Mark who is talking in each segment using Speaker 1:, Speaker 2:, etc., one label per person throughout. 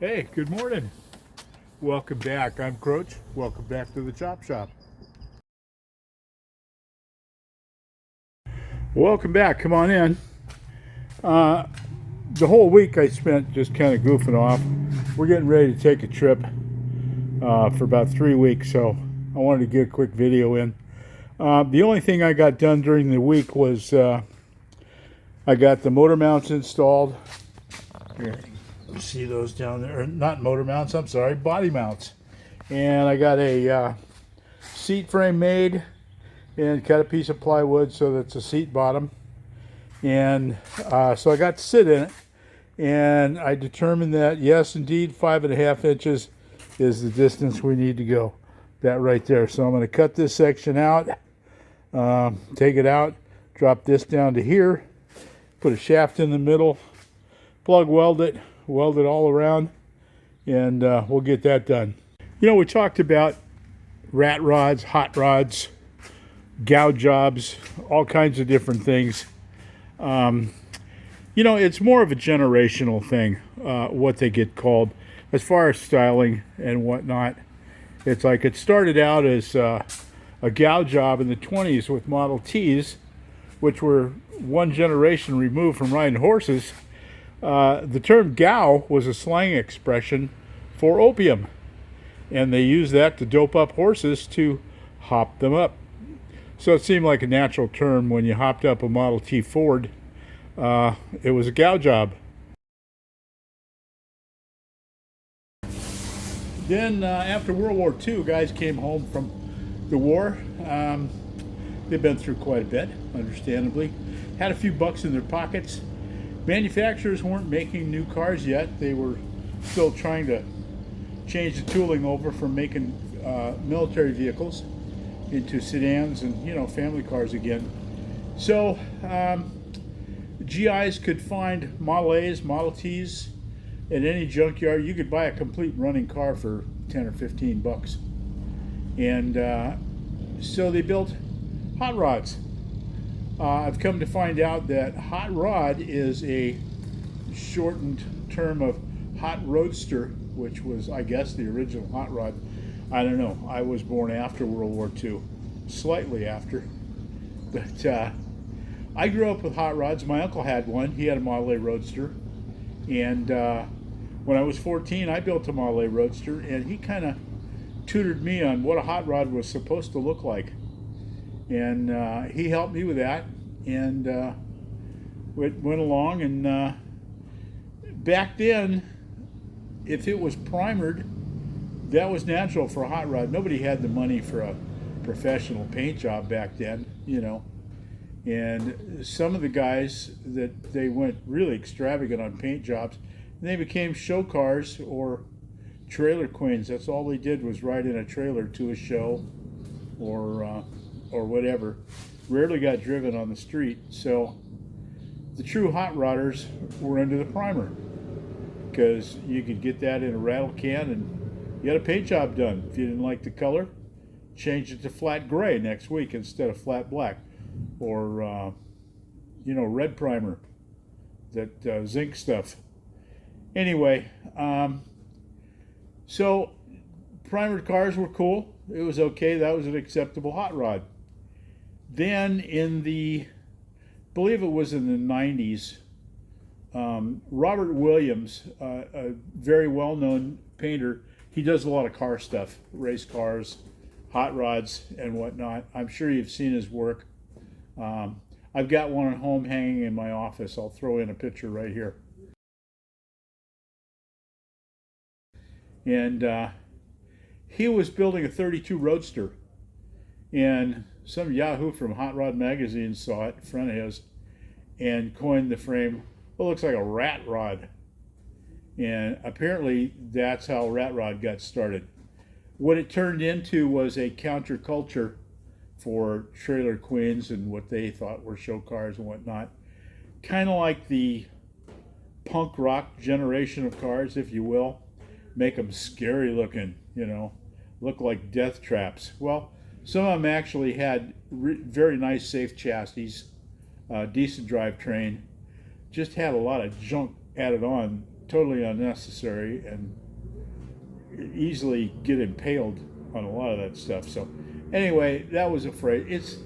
Speaker 1: Hey, good morning. Welcome back. I'm Croach. Welcome back to the Chop Shop. Welcome back. Come on in. Uh, the whole week I spent just kind of goofing off. We're getting ready to take a trip for about 3 weeks, so I wanted to get a quick video in. The only thing I got done during the week was I got the motor mounts installed. Here, you see those down there? Not motor mounts, I'm sorry, body mounts. And I got a seat frame made and cut a piece of plywood so that's a seat bottom. And so I got to sit in it, and I determined that yes, indeed, 5.5 inches is the distance we need to go. That right there. So I'm going to cut this section out, take it out, drop this down to here, put a shaft in the middle, plug weld it all around, and we'll get that done. You know, we talked about rat rods, hot rods, Gow Jobs, all kinds of different things. You know, it's more of a generational thing, what they get called. As far as styling and whatnot, it's like it started out as a Gow job in the 20s with Model Ts, which were one generation removed from riding horses. The term Gow was a slang expression for opium, and they used that to dope up horses to hop them up. So it seemed like a natural term when you hopped up a Model T Ford. It was a Gow job. Then after World War II, guys came home from the war. They've been through quite a bit, understandably. Had a few bucks in their pockets. Manufacturers weren't making new cars yet. They were still trying to change the tooling over from making military vehicles into sedans and, you know, family cars again. So GIs could find Model A's, Model T's at any junkyard. You could buy a complete running car for 10 or 15 bucks. And so they built hot rods. I've come to find out that hot rod is a shortened term of hot roadster, which was, I guess, the original hot rod. I don't know. I was born after World War II, slightly after. But I grew up with hot rods. My uncle had one. He had a Model A Roadster. And when I was 14, I built a Model A Roadster, and he kind of tutored me on what a hot rod was supposed to look like. And he helped me with that, and went along. And back then, if it was primered, that was natural for a hot rod. Nobody had the money for a professional paint job back then, you know. And some of the guys that they went really extravagant on paint jobs, and they became show cars or trailer queens. That's all they did was ride in a trailer to a show or whatever. Rarely got driven on the street. So the true hot rodders were into the primer, because you could get that in a rattle can and you had a paint job done. If you didn't like the color, change it to flat gray next week instead of flat black, or you know, red primer, that zinc stuff. Anyway, so primered cars were cool. It was okay. That was an acceptable hot rod. Then in the, I believe it was in the 90s, Robert Williams, a very well-known painter, he does a lot of car stuff, race cars, hot rods, and whatnot. I'm sure you've seen his work. I've got one at home hanging in my office. I'll throw in a picture right here. And he was building a 32 Roadster, and some Yahoo from Hot Rod Magazine saw it in front of his and coined the frame, well, it looks like a rat rod. And apparently that's how rat rod got started. What it turned into was a counterculture for trailer queens and what they thought were show cars and whatnot. Kind of like the punk rock generation of cars, if you will. Make them scary looking, you know, look like death traps. Well, some of them actually had very nice, safe chassis, decent drivetrain, just had a lot of junk added on totally unnecessary and easily get impaled on a lot of that stuff. So anyway, that was a phrase. It's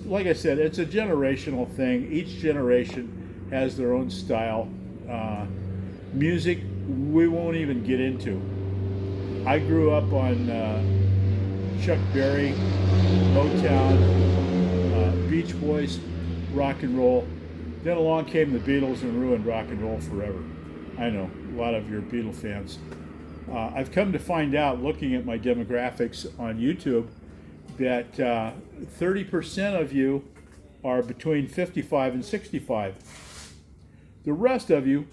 Speaker 1: like I said, it's a generational thing. Each generation has their own style. Music, we won't even get into. I grew up on Chuck Berry, Motown, Beach Boys, rock and roll. Then along came the Beatles and ruined rock and roll forever. I know, a lot of your Beatle fans. I've come to find out, looking at my demographics on YouTube, that 30% of you are between 55 and 65. The rest of you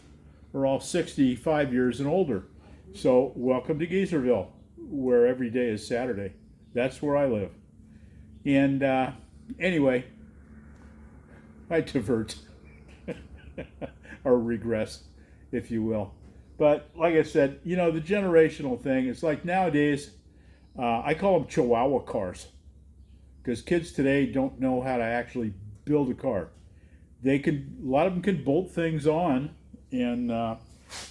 Speaker 1: are all 65 years and older. So welcome to Geezerville, where every day is Saturday. That's where I live. And anyway, I divert or regress, if you will. But like I said, the generational thing, it's like nowadays, I call them Chihuahua cars, because kids today don't know how to actually build a car. A lot of them can bolt things on, and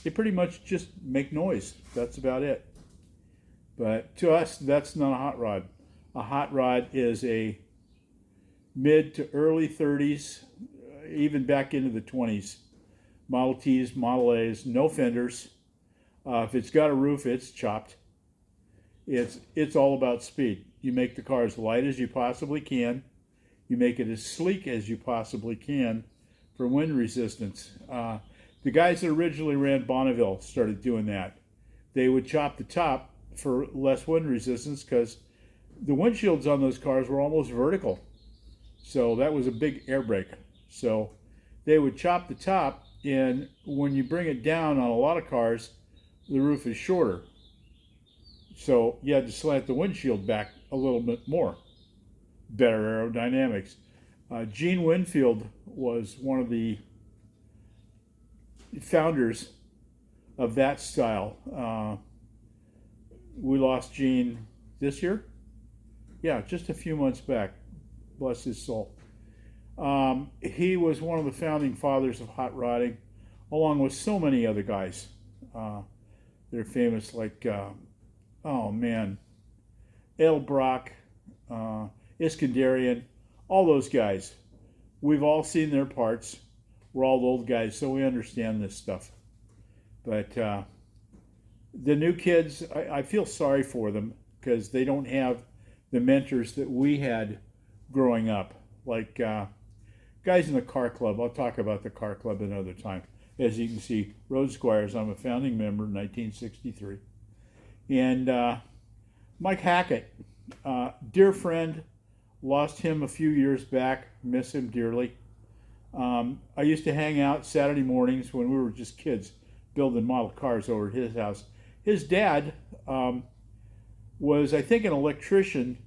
Speaker 1: they pretty much just make noise. That's about it. But to us, that's not a hot rod. A hot rod is a mid to early 30s, even back into the 20s. Model Ts, Model As, no fenders. If it's got a roof, it's chopped. It's all about speed. You make the car as light as you possibly can. You make it as sleek as you possibly can for wind resistance. The guys that originally ran Bonneville started doing that. They would chop the top for less wind resistance because the windshields on those cars were almost vertical. So that was a big air brake. So they would chop the top, and when you bring it down on a lot of cars, the roof is shorter. So you had to slant the windshield back a little bit more. Better aerodynamics. Gene Winfield was one of the founders of that style. We lost Gene this year? Yeah, just a few months back. Bless his soul. He was one of the founding fathers of hot rodding, along with so many other guys. They're famous, like, El Brock, Iskandarian, all those guys. We've all seen their parts. We're all old guys, so we understand this stuff. But the new kids, I feel sorry for them because they don't have the mentors that we had growing up. Like guys in the car club. I'll talk about the car club another time. As you can see, Road Squires, I'm a founding member in 1963. And Mike Hackett, dear friend, lost him a few years back, miss him dearly. I used to hang out Saturday mornings when we were just kids building model cars over at his house. His dad was, I think, an electrician.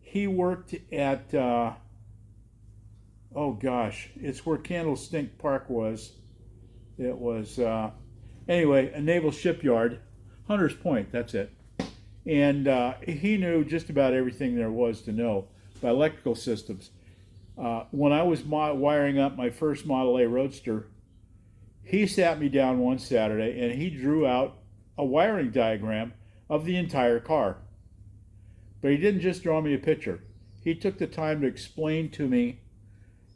Speaker 1: He worked at, it's where Candlestick Park was. It was, anyway, a naval shipyard, Hunter's Point, that's it. And he knew just about everything there was to know by electrical systems. When I was wiring up my first Model A Roadster, he sat me down one Saturday and he drew out a wiring diagram of the entire car. But he didn't just draw me a picture. He took the time to explain to me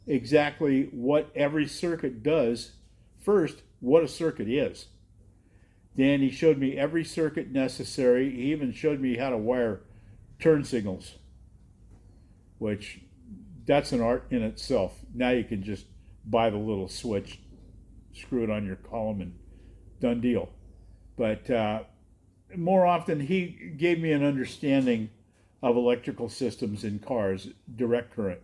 Speaker 1: exactly what every circuit does. First, what a circuit is. Then he showed me every circuit necessary. He even showed me how to wire turn signals, which that's an art in itself. Now you can just buy the little switch, screw it on your column, and done deal. But more often, he gave me an understanding of electrical systems in cars, direct current.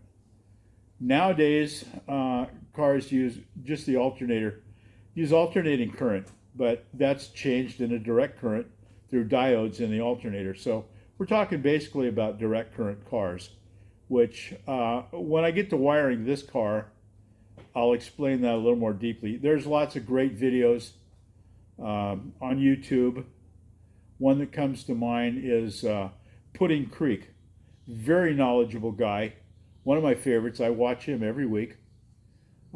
Speaker 1: Nowadays, cars use just the alternator, use alternating current, but that's changed into direct current through diodes in the alternator. So we're talking basically about direct current cars, which when I get to wiring this car, I'll explain that a little more deeply. There's lots of great videos on YouTube. One that comes to mind is Pudding Creek. Very knowledgeable guy. One of my favorites. I watch him every week.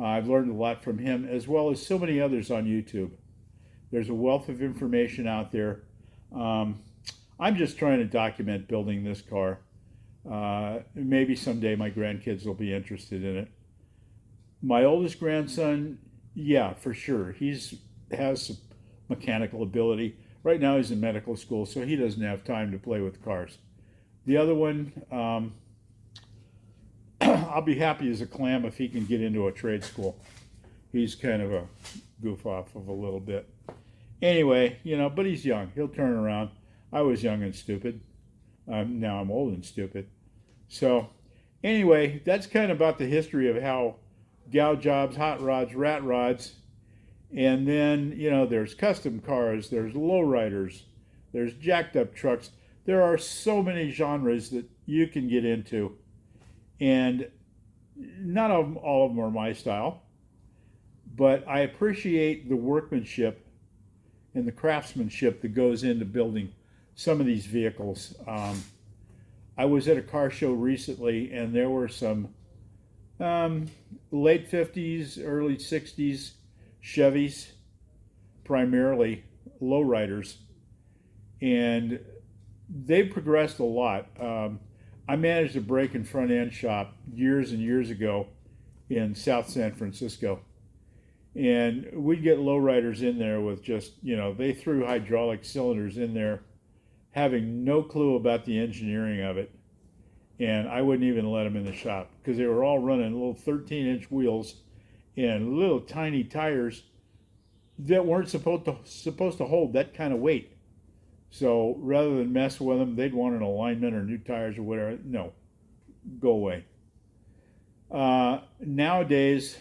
Speaker 1: I've learned a lot from him, as well as so many others on YouTube. There's a wealth of information out there. Um, I'm just trying to document building this car. Maybe someday my grandkids will be interested in it. My oldest grandson, yeah, for sure. Has some mechanical ability. Right now he's in medical school, so he doesn't have time to play with cars. The other one, I'll be happy as a clam if he can get into a trade school. He's kind of a goof off of a little bit. Anyway, but he's young. He'll turn around. I was young and stupid. Now I'm old and stupid. So anyway, that's kind of about the history of how Gow Jobs, hot rods, rat rods, and then, there's custom cars, there's lowriders, there's jacked up trucks. There are so many genres that you can get into, and not all of them are my style, but I appreciate the workmanship and the craftsmanship that goes into building some of these vehicles. I was at a car show recently, and there were some late 50s, early 60s Chevys, primarily lowriders, and they've progressed a lot. I managed a brake and front end shop years and years ago in South San Francisco, and we'd get lowriders in there with just, they threw hydraulic cylinders in there, having no clue about the engineering of it. And I wouldn't even let them in the shop because they were all running little 13-inch wheels and little tiny tires that weren't supposed to hold that kind of weight. So rather than mess with them, they'd want an alignment or new tires or whatever. No, go away. Nowadays,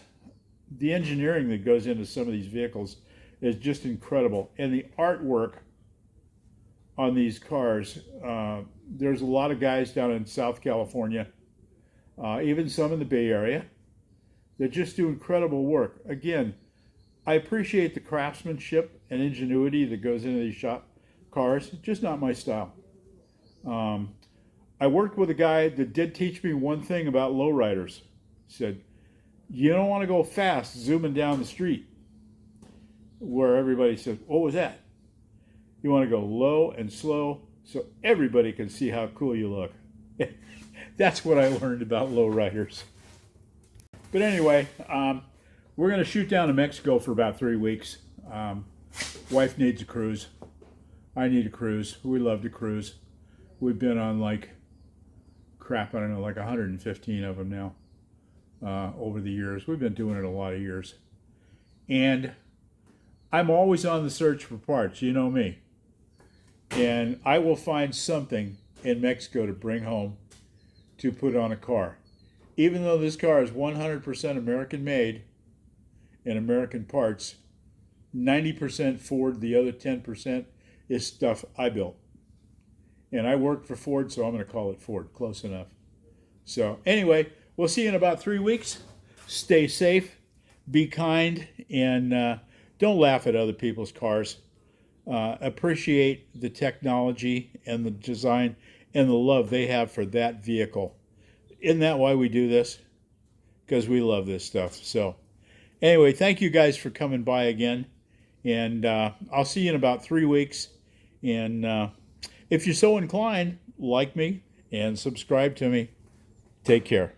Speaker 1: the engineering that goes into some of these vehicles is just incredible. And the artwork on these cars, there's a lot of guys down in South California, even some in the Bay Area, that just do incredible work. Again, I appreciate the craftsmanship and ingenuity that goes into these shop cars, just not my style. I worked with a guy that did teach me one thing about lowriders. He said, you don't want to go fast zooming down the street where everybody says, what was that? You want to go low and slow so everybody can see how cool you look. That's what I learned about lowriders. But anyway, we're going to shoot down to Mexico for about 3 weeks. Wife needs a cruise. I need a cruise. We love to cruise. We've been on like 115 of them now over the years. We've been doing it a lot of years. And I'm always on the search for parts. You know me. And I will find something in Mexico to bring home to put on a car. Even though this car is 100% American made and American parts, 90% Ford, the other 10% is stuff I built. And I worked for Ford, so I'm going to call it Ford. Close enough. So anyway, we'll see you in about 3 weeks. Stay safe, be kind, and don't laugh at other people's cars. Appreciate the technology and the design and the love they have for that vehicle. Isn't that why we do this? Because we love this stuff. So anyway, thank you guys for coming by again. And I'll see you in about 3 weeks. And if you're so inclined, like me and subscribe to me. Take care.